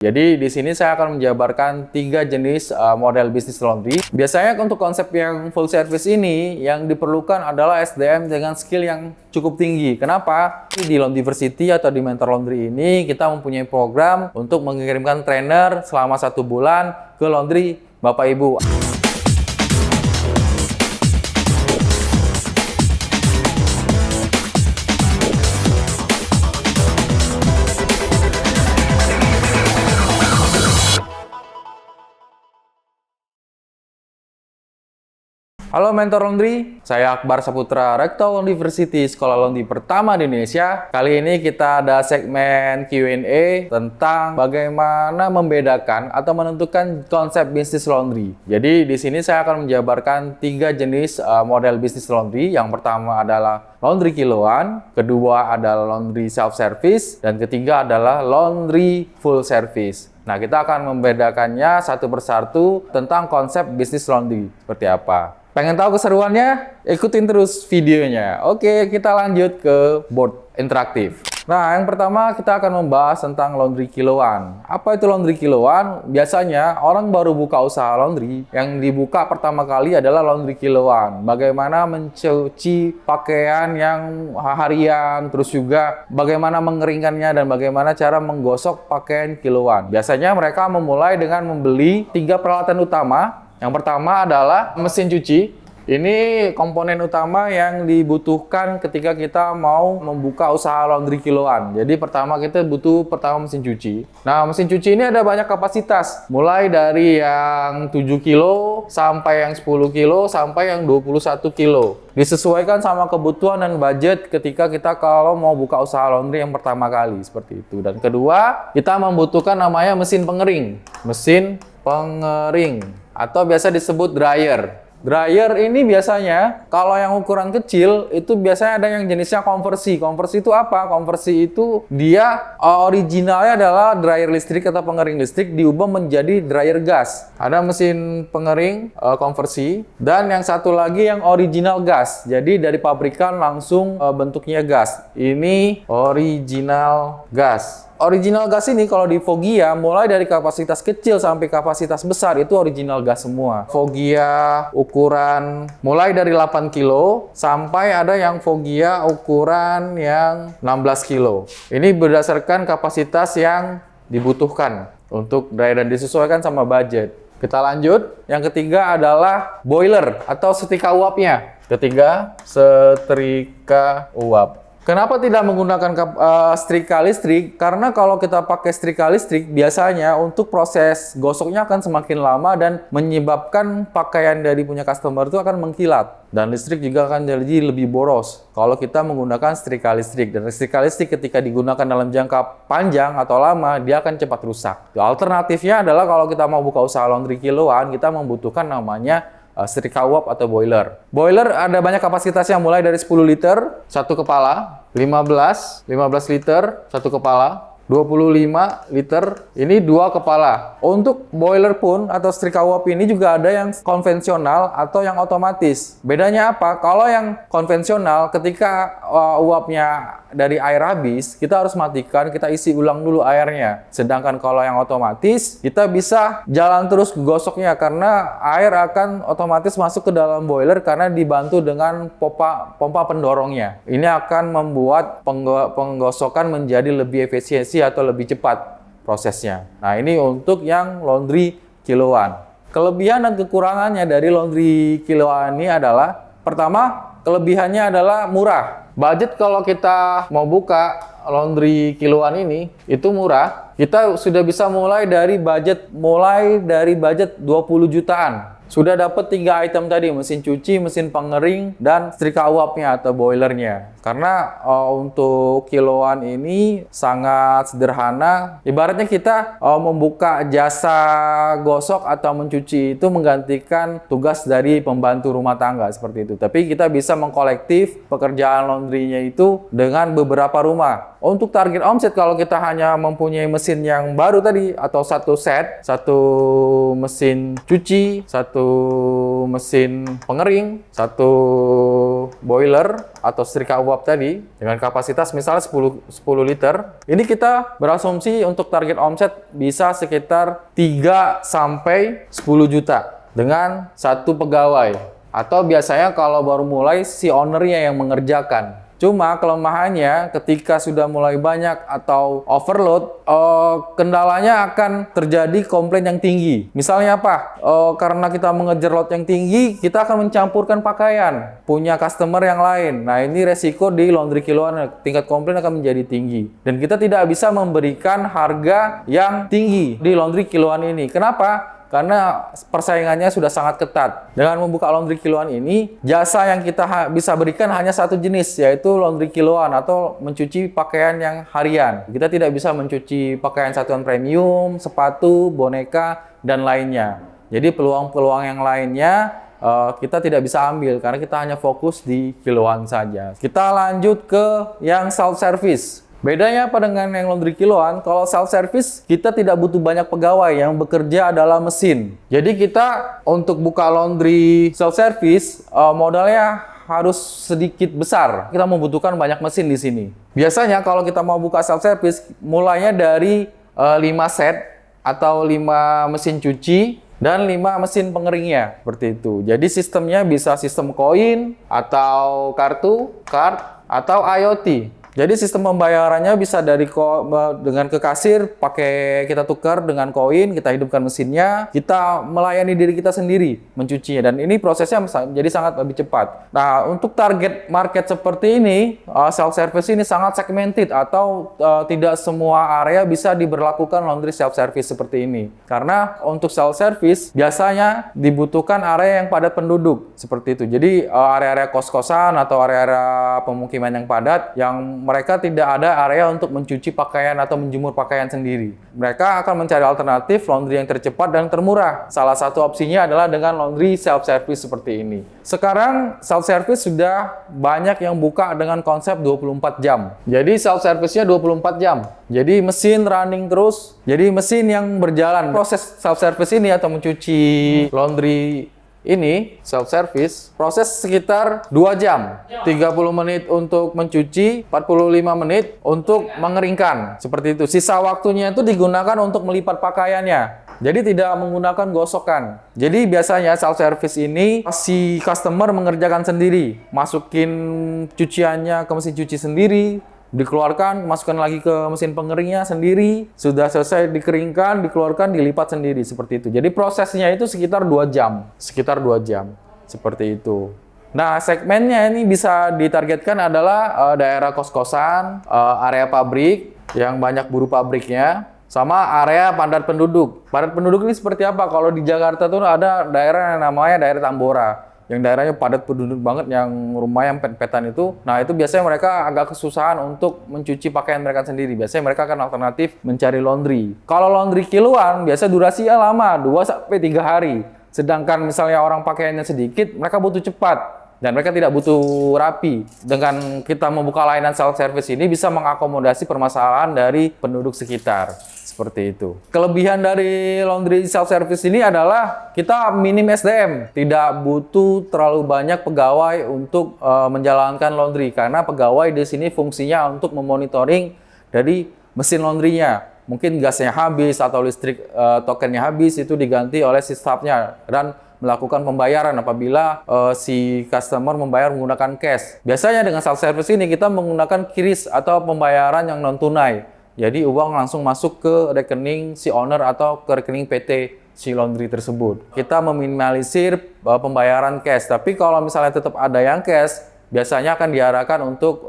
Jadi di sini saya akan menjabarkan 3 jenis model bisnis laundry. Biasanya untuk konsep yang full service ini yang diperlukan adalah SDM dengan skill yang cukup tinggi. Kenapa? Di Laundryversity atau di Mentor Laundry ini kita mempunyai program untuk mengirimkan trainer selama 1 bulan ke laundry Bapak Ibu. Halo Mentor Laundry, saya Akbar Saputra, Rektor Laundryversity, sekolah laundry pertama di Indonesia. Kali ini kita ada segmen Q&A tentang bagaimana membedakan atau menentukan konsep bisnis laundry. Jadi di sini saya akan menjabarkan 3 jenis model bisnis laundry. Yang pertama adalah laundry kiloan, kedua adalah laundry self-service, dan ketiga adalah laundry full service. Nah, kita akan membedakannya satu persatu tentang konsep bisnis laundry seperti apa. Pengen tahu keseruannya? Ikutin terus videonya. Oke, kita lanjut ke board interaktif. Nah, yang pertama kita akan membahas tentang laundry kiloan. Apa itu laundry kiloan? Biasanya orang baru buka usaha laundry, yang dibuka pertama kali adalah laundry kiloan. Bagaimana mencuci pakaian yang harian, terus juga bagaimana mengeringkannya dan bagaimana cara menggosok pakaian kiloan. Biasanya mereka memulai dengan membeli 3 peralatan utama. Yang pertama adalah mesin cuci. Ini komponen utama yang dibutuhkan ketika kita mau membuka usaha laundry kiloan. Jadi pertama kita butuh mesin cuci. Nah, mesin cuci ini ada banyak kapasitas. Mulai dari yang 7 kilo sampai yang 10 kilo sampai yang 21 kilo. Disesuaikan sama kebutuhan dan budget ketika kita kalau mau buka usaha laundry yang pertama kali seperti itu. Dan kedua, kita membutuhkan namanya mesin pengering. Mesin pengering atau biasa disebut dryer. Dryer ini biasanya kalau yang ukuran kecil itu biasanya ada yang jenisnya konversi. Konversi itu apa? Konversi itu dia originalnya adalah dryer listrik atau pengering listrik diubah menjadi dryer gas. Ada mesin pengering konversi dan yang satu lagi yang original gas. Jadi dari pabrikan langsung bentuknya gas. Ini original gas. Original gas ini kalau di Foggia mulai dari kapasitas kecil sampai kapasitas besar itu original gas semua. Foggia ukuran mulai dari 8 kilo sampai ada yang Foggia ukuran yang 16 kilo. Ini berdasarkan kapasitas yang dibutuhkan untuk dryer dan disesuaikan sama budget. Kita lanjut. Yang ketiga adalah boiler atau setrika uapnya. Ketiga, setrika uap. Kenapa tidak menggunakan setrika listrik? Karena kalau kita pakai setrika listrik, biasanya untuk proses gosoknya akan semakin lama dan menyebabkan pakaian dari punya customer itu akan mengkilat. Dan listrik juga akan jadi lebih boros kalau kita menggunakan setrika listrik. Dan setrika listrik ketika digunakan dalam jangka panjang atau lama, dia akan cepat rusak. Alternatifnya adalah kalau kita mau buka usaha laundry kiloan, kita membutuhkan namanya setrika uap atau boiler. Boiler ada banyak kapasitasnya mulai dari 10 liter, 1 kepala, 15 liter, 1 kepala, 25 liter, ini 2 kepala. Untuk boiler pun atau setrika uap ini juga ada yang konvensional atau yang otomatis. Bedanya apa? Kalau yang konvensional ketika uapnya dari air habis, kita harus matikan, kita isi ulang dulu airnya. Sedangkan kalau yang otomatis, kita bisa jalan terus gosoknya karena air akan otomatis masuk ke dalam boiler karena dibantu dengan pompa pendorongnya. Ini akan membuat penggosokan menjadi lebih efisiensi atau lebih cepat prosesnya. Nah, ini untuk yang laundry kiloan. Kelebihan dan kekurangannya dari laundry kiloan ini adalah, pertama, kelebihannya adalah murah. Budget kalau kita mau buka laundry kiloan ini itu murah. Kita sudah bisa mulai dari budget 20 jutaan. Sudah dapat 3 item tadi, mesin cuci, mesin pengering, dan setrika uapnya atau boilernya. Karena untuk kiloan ini sangat sederhana. Ibaratnya kita membuka jasa gosok atau mencuci itu menggantikan tugas dari pembantu rumah tangga seperti itu. Tapi kita bisa mengkolektif pekerjaan laundrynya itu dengan beberapa rumah. Untuk target omset kalau kita hanya mempunyai mesin yang baru tadi atau satu set, satu mesin cuci, satu mesin pengering, satu boiler atau setrika uap tadi dengan kapasitas misalnya 10 liter. Ini kita berasumsi untuk target omset bisa sekitar 3 sampai 10 juta dengan satu pegawai. Atau biasanya kalau baru mulai si ownernya yang mengerjakan. Cuma kelemahannya ketika sudah mulai banyak atau overload, kendalanya akan terjadi komplain yang tinggi. Misalnya apa? Karena kita mengejar load yang tinggi, kita akan mencampurkan pakaian punya customer yang lain. Nah, ini resiko di laundry kiloan, tingkat komplain akan menjadi tinggi. Dan kita tidak bisa memberikan harga yang tinggi di laundry kiloan ini. Kenapa? Karena persaingannya sudah sangat ketat. Dengan membuka laundry kiloan ini, jasa yang kita bisa berikan hanya satu jenis, yaitu laundry kiloan atau mencuci pakaian yang harian. Kita tidak bisa mencuci pakaian satuan premium, sepatu, boneka, dan lainnya. Jadi peluang-peluang yang lainnya kita tidak bisa ambil karena kita hanya fokus di kiloan saja. Kita lanjut ke yang self service. Bedanya apa dengan yang laundry kiloan? Kalau self service kita tidak butuh banyak pegawai, yang bekerja adalah mesin. Jadi kita untuk buka laundry self service modalnya harus sedikit besar. Kita membutuhkan banyak mesin di sini. Biasanya kalau kita mau buka self service mulainya dari 5 set atau 5 mesin cuci dan 5 mesin pengeringnya, seperti itu. Jadi sistemnya bisa sistem koin atau kartu, card atau IoT. Jadi sistem pembayarannya bisa dengan ke kasir, pakai kita tukar dengan koin, kita hidupkan mesinnya, kita melayani diri kita sendiri mencucinya, dan ini prosesnya menjadi sangat lebih cepat. Nah, untuk target market seperti ini, self service ini sangat segmented atau tidak semua area bisa diberlakukan laundry self service seperti ini. Karena untuk self service biasanya dibutuhkan area yang padat penduduk seperti itu. Jadi area-area kos-kosan atau area-area pemukiman yang padat yang mereka tidak ada area untuk mencuci pakaian atau menjemur pakaian sendiri. Mereka akan mencari alternatif laundry yang tercepat dan termurah. Salah satu opsinya adalah dengan laundry self-service seperti ini. Sekarang self-service sudah banyak yang buka dengan konsep 24 jam. Jadi self-service-nya 24 jam. Jadi mesin running terus. Jadi mesin yang berjalan. Proses self-service ini atau mencuci laundry ini self-service proses sekitar 2 jam, 30 menit untuk mencuci, 45 menit untuk mengeringkan, seperti itu. Sisa waktunya itu digunakan untuk melipat pakaiannya, jadi tidak menggunakan gosokan. Jadi biasanya self-service ini si customer mengerjakan sendiri, masukin cuciannya ke mesin cuci sendiri, dikeluarkan, masukkan lagi ke mesin pengeringnya sendiri, sudah selesai dikeringkan, dikeluarkan, dilipat sendiri, seperti itu. Jadi prosesnya itu sekitar 2 jam, seperti itu. Nah, segmennya ini bisa ditargetkan adalah daerah kos-kosan, area pabrik yang banyak buruh pabriknya, sama area padat penduduk. Padat penduduk ini seperti apa? Kalau di Jakarta tuh ada daerah yang namanya daerah Tambora, yang daerahnya padat penduduk banget, yang rumahnya pet-petan itu. Nah, itu biasanya mereka agak kesusahan untuk mencuci pakaian mereka sendiri. Biasanya mereka akan alternatif mencari laundry. Kalau laundry kiloan, biasa durasinya lama, 2-3 hari. Sedangkan misalnya orang pakaiannya sedikit, mereka butuh cepat. Dan mereka tidak butuh rapi. Dengan kita membuka layanan self-service ini bisa mengakomodasi permasalahan dari penduduk sekitar. Seperti itu. Kelebihan dari laundry self-service ini adalah kita minim SDM. Tidak butuh terlalu banyak pegawai untuk menjalankan laundry. Karena pegawai di sini fungsinya untuk memonitoring dari mesin laundrynya. Mungkin gasnya habis atau listrik tokennya habis, itu diganti oleh si staffnya. Dan melakukan pembayaran apabila si customer membayar menggunakan cash. Biasanya dengan self-service ini kita menggunakan QRIS atau pembayaran yang non-tunai. Jadi uang langsung masuk ke rekening si owner atau ke rekening PT si laundry tersebut. Kita meminimalisir pembayaran cash. Tapi kalau misalnya tetap ada yang cash, biasanya akan diarahkan untuk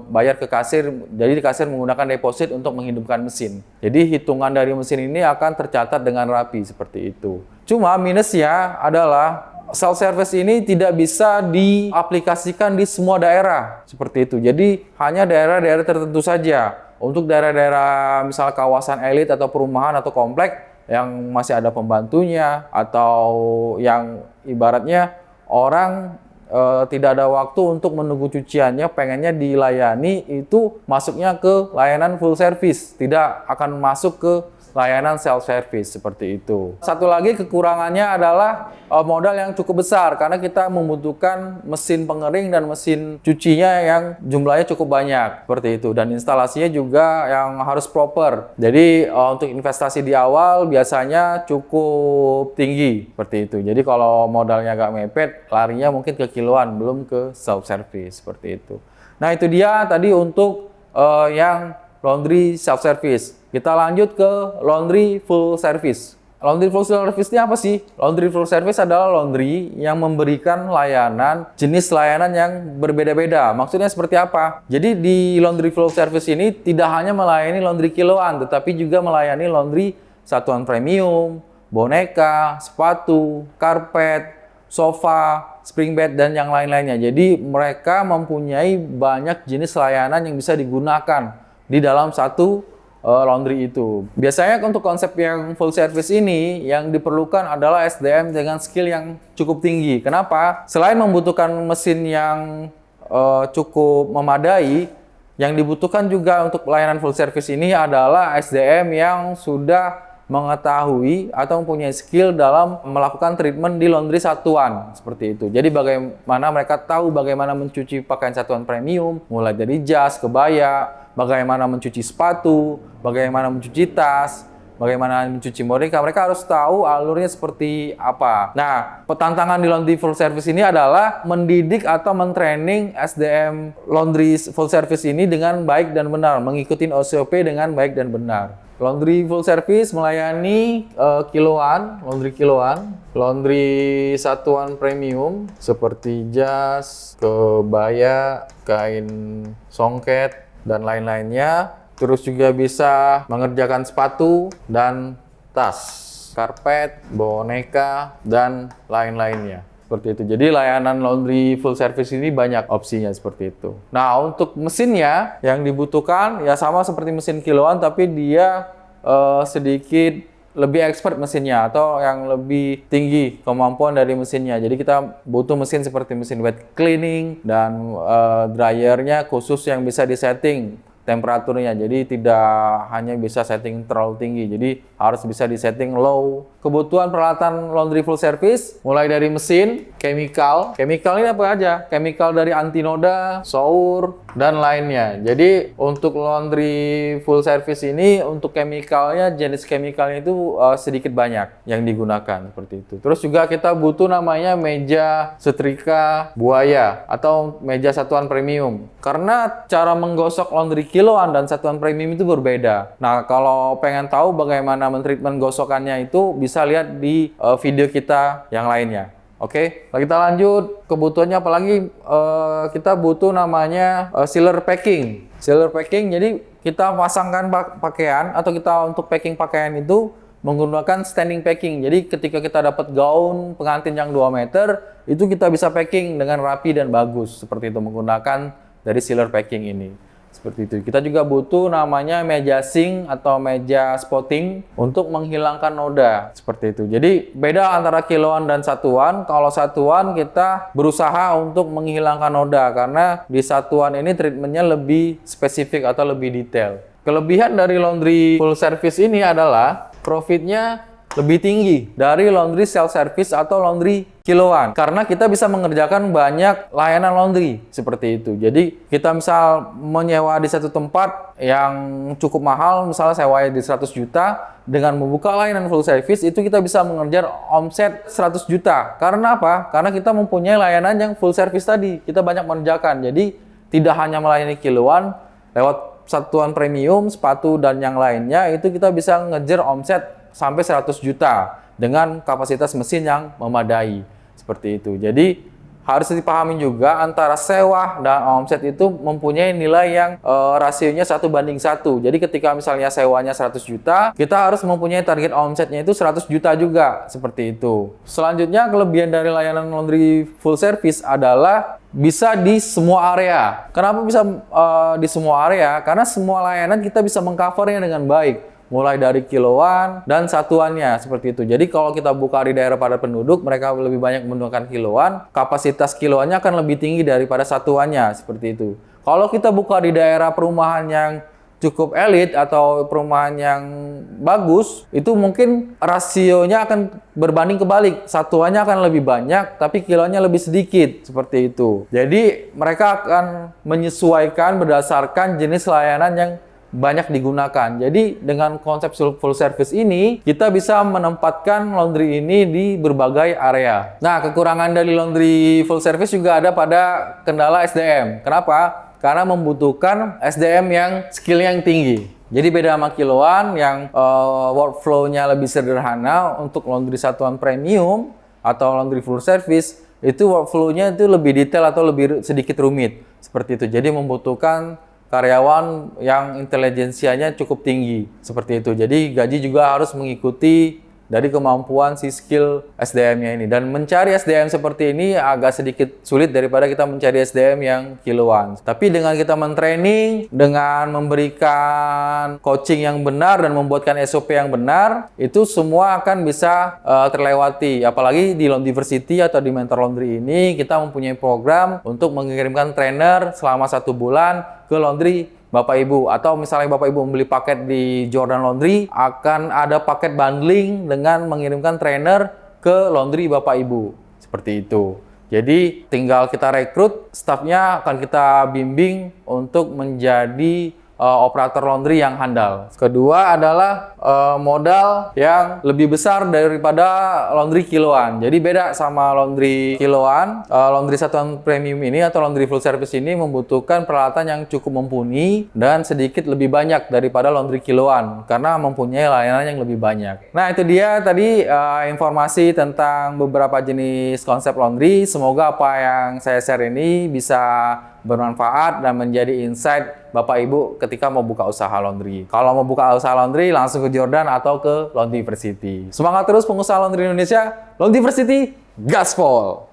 bayar ke kasir. Jadi kasir menggunakan deposit untuk menghidupkan mesin. Jadi hitungan dari mesin ini akan tercatat dengan rapi seperti itu. Cuma minusnya adalah self-service ini tidak bisa diaplikasikan di semua daerah seperti itu. Jadi hanya daerah-daerah tertentu saja. Untuk daerah-daerah misal kawasan elit atau perumahan atau komplek yang masih ada pembantunya atau yang ibaratnya orang tidak ada waktu untuk menunggu cuciannya, pengennya dilayani, itu masuknya ke layanan full service, tidak akan masuk ke layanan self-service seperti itu. Satu lagi kekurangannya adalah modal yang cukup besar karena kita membutuhkan mesin pengering dan mesin cucinya yang jumlahnya cukup banyak seperti itu, dan instalasinya juga yang harus proper. Jadi untuk investasi di awal biasanya cukup tinggi seperti itu. Jadi kalau modalnya agak mepet, larinya mungkin ke kiloan, belum ke self-service seperti itu. Nah itu dia tadi untuk yang laundry self-service. Kita lanjut ke laundry full service. Laundry full service ini apa sih? Laundry full service adalah laundry yang memberikan layanan, jenis layanan yang berbeda-beda. Maksudnya seperti apa? Jadi di laundry full service ini tidak hanya melayani laundry kiloan, tetapi juga melayani laundry satuan premium, boneka, sepatu, karpet, sofa, spring bed, dan yang lain-lainnya. Jadi mereka mempunyai banyak jenis layanan yang bisa digunakan di dalam satu laundry itu. Biasanya untuk konsep yang full service ini yang diperlukan adalah SDM dengan skill yang cukup tinggi. Kenapa? Selain membutuhkan mesin yang cukup memadai, yang dibutuhkan juga untuk pelayanan full service ini adalah SDM yang sudah mengetahui atau mempunyai skill dalam melakukan treatment di laundry satuan seperti itu. Jadi bagaimana mereka tahu bagaimana mencuci pakaian satuan premium, mulai dari jas, kebaya, bagaimana mencuci sepatu, bagaimana mencuci tas, bagaimana mencuci boneka. Mereka harus tahu alurnya seperti apa. Nah, tantangan di laundry full service ini adalah mendidik atau mentraining SDM laundry full service ini dengan baik dan benar, mengikuti SOP dengan baik dan benar. Laundry full service melayani laundry satuan premium seperti jas, kebaya, kain songket, dan lain-lainnya. Terus juga bisa mengerjakan sepatu dan tas, karpet, boneka, dan lain-lainnya. Seperti itu. Jadi layanan laundry full service ini banyak opsinya seperti itu. Nah, untuk mesinnya yang dibutuhkan ya sama seperti mesin kiloan, tapi dia sedikit lebih expert mesinnya atau yang lebih tinggi kemampuan dari mesinnya. Jadi kita butuh mesin seperti mesin wet cleaning dan dryernya khusus yang bisa disetting temperaturnya. Jadi tidak hanya bisa setting terlalu tinggi, jadi harus bisa disetting low. Kebutuhan peralatan laundry full service mulai dari mesin, chemical ini apa aja? Chemical dari anti noda, sour, dan lainnya. Jadi untuk laundry full service ini untuk chemicalnya, jenis chemicalnya itu sedikit banyak yang digunakan seperti itu. Terus juga kita butuh namanya meja setrika buaya atau meja satuan premium. Karena cara menggosok laundry kiloan dan satuan premium itu berbeda. Nah, kalau pengen tahu bagaimana mentreatment gosokannya itu bisa lihat di video kita yang lainnya. Oke, kita lanjut. Kebutuhannya apalagi kita butuh namanya sealer packing. Sealer packing, jadi kita pasangkan pakaian atau kita untuk packing pakaian itu menggunakan standing packing. Jadi ketika kita dapat gaun pengantin yang 2 meter, itu kita bisa packing dengan rapi dan bagus. Seperti itu menggunakan dari sealer packing ini. Seperti itu. Kita juga butuh namanya meja sink atau meja spotting untuk menghilangkan noda. Seperti itu. Jadi beda antara kiloan dan satuan. Kalau satuan kita berusaha untuk menghilangkan noda karena di satuan ini treatmentnya lebih spesifik atau lebih detail. Kelebihan dari laundry full service ini adalah profitnya lebih tinggi dari laundry self service atau laundry kiloan karena kita bisa mengerjakan banyak layanan laundry seperti itu. Jadi kita misal menyewa di satu tempat yang cukup mahal, misalnya sewanya di 100 juta, dengan membuka layanan full service itu kita bisa mengejar omset 100 juta. Karena apa? Karena kita mempunyai layanan yang full service tadi. Kita banyak mengerjakan. Jadi tidak hanya melayani kiloan, lewat satuan premium, sepatu, dan yang lainnya itu kita bisa ngejar omset sampai 100 juta dengan kapasitas mesin yang memadai seperti itu. Jadi harus dipahami juga antara sewa dan omset itu mempunyai nilai yang rasionya 1:1. Jadi ketika misalnya sewanya 100 juta, kita harus mempunyai target omsetnya itu 100 juta juga seperti itu. Selanjutnya kelebihan dari layanan laundry full service adalah bisa di semua area. Kenapa bisa di semua area? Karena semua layanan kita bisa mengcovernya dengan baik. Mulai dari kiloan dan satuannya seperti itu. Jadi kalau kita buka di daerah padat penduduk, mereka lebih banyak menggunakan kiloan, kapasitas kiloannya akan lebih tinggi daripada satuannya seperti itu. Kalau kita buka di daerah perumahan yang cukup elit atau perumahan yang bagus, itu mungkin rasionya akan berbanding kebalik. Satuannya akan lebih banyak, tapi kilonya lebih sedikit, seperti itu. Jadi, mereka akan menyesuaikan berdasarkan jenis layanan yang banyak digunakan. Jadi, dengan konsep full service ini, kita bisa menempatkan laundry ini di berbagai area. Nah, kekurangan dari laundry full service juga ada pada kendala SDM. Kenapa? Karena membutuhkan SDM yang skill-nya yang tinggi. Jadi beda sama kiloan yang workflow-nya lebih sederhana. Untuk laundry satuan premium atau laundry full service, itu workflow-nya itu lebih detail atau lebih sedikit rumit. Seperti itu. Jadi membutuhkan karyawan yang intelijensianya cukup tinggi. Seperti itu. Jadi gaji juga harus mengikuti dari kemampuan si skill SDM-nya ini. Dan mencari SDM seperti ini agak sedikit sulit daripada kita mencari SDM yang kiloan. Tapi dengan kita mentraining, dengan memberikan coaching yang benar dan membuatkan SOP yang benar, itu semua akan bisa terlewati. Apalagi di Laundryversity atau di Mentor Laundry ini, kita mempunyai program untuk mengirimkan trainer selama 1 bulan ke laundry Bapak Ibu, atau misalnya Bapak Ibu membeli paket di Jordan Laundry, akan ada paket bundling dengan mengirimkan trainer ke laundry Bapak Ibu. Seperti itu. Jadi tinggal kita rekrut, stafnya akan kita bimbing untuk menjadi operator laundry yang handal. Kedua adalah modal yang lebih besar daripada laundry kiloan. Jadi beda sama laundry kiloan, laundry satuan premium ini atau laundry full service ini membutuhkan peralatan yang cukup mumpuni dan sedikit lebih banyak daripada laundry kiloan karena mempunyai layanan yang lebih banyak. Nah, itu dia tadi informasi tentang beberapa jenis konsep laundry. Semoga apa yang saya share ini bisa bermanfaat dan menjadi insight Bapak Ibu ketika mau buka usaha laundry. Kalau mau buka usaha laundry, langsung ke Jordan atau ke Laundryversity. Semangat terus pengusaha laundry Indonesia. Laundryversity, gaspol!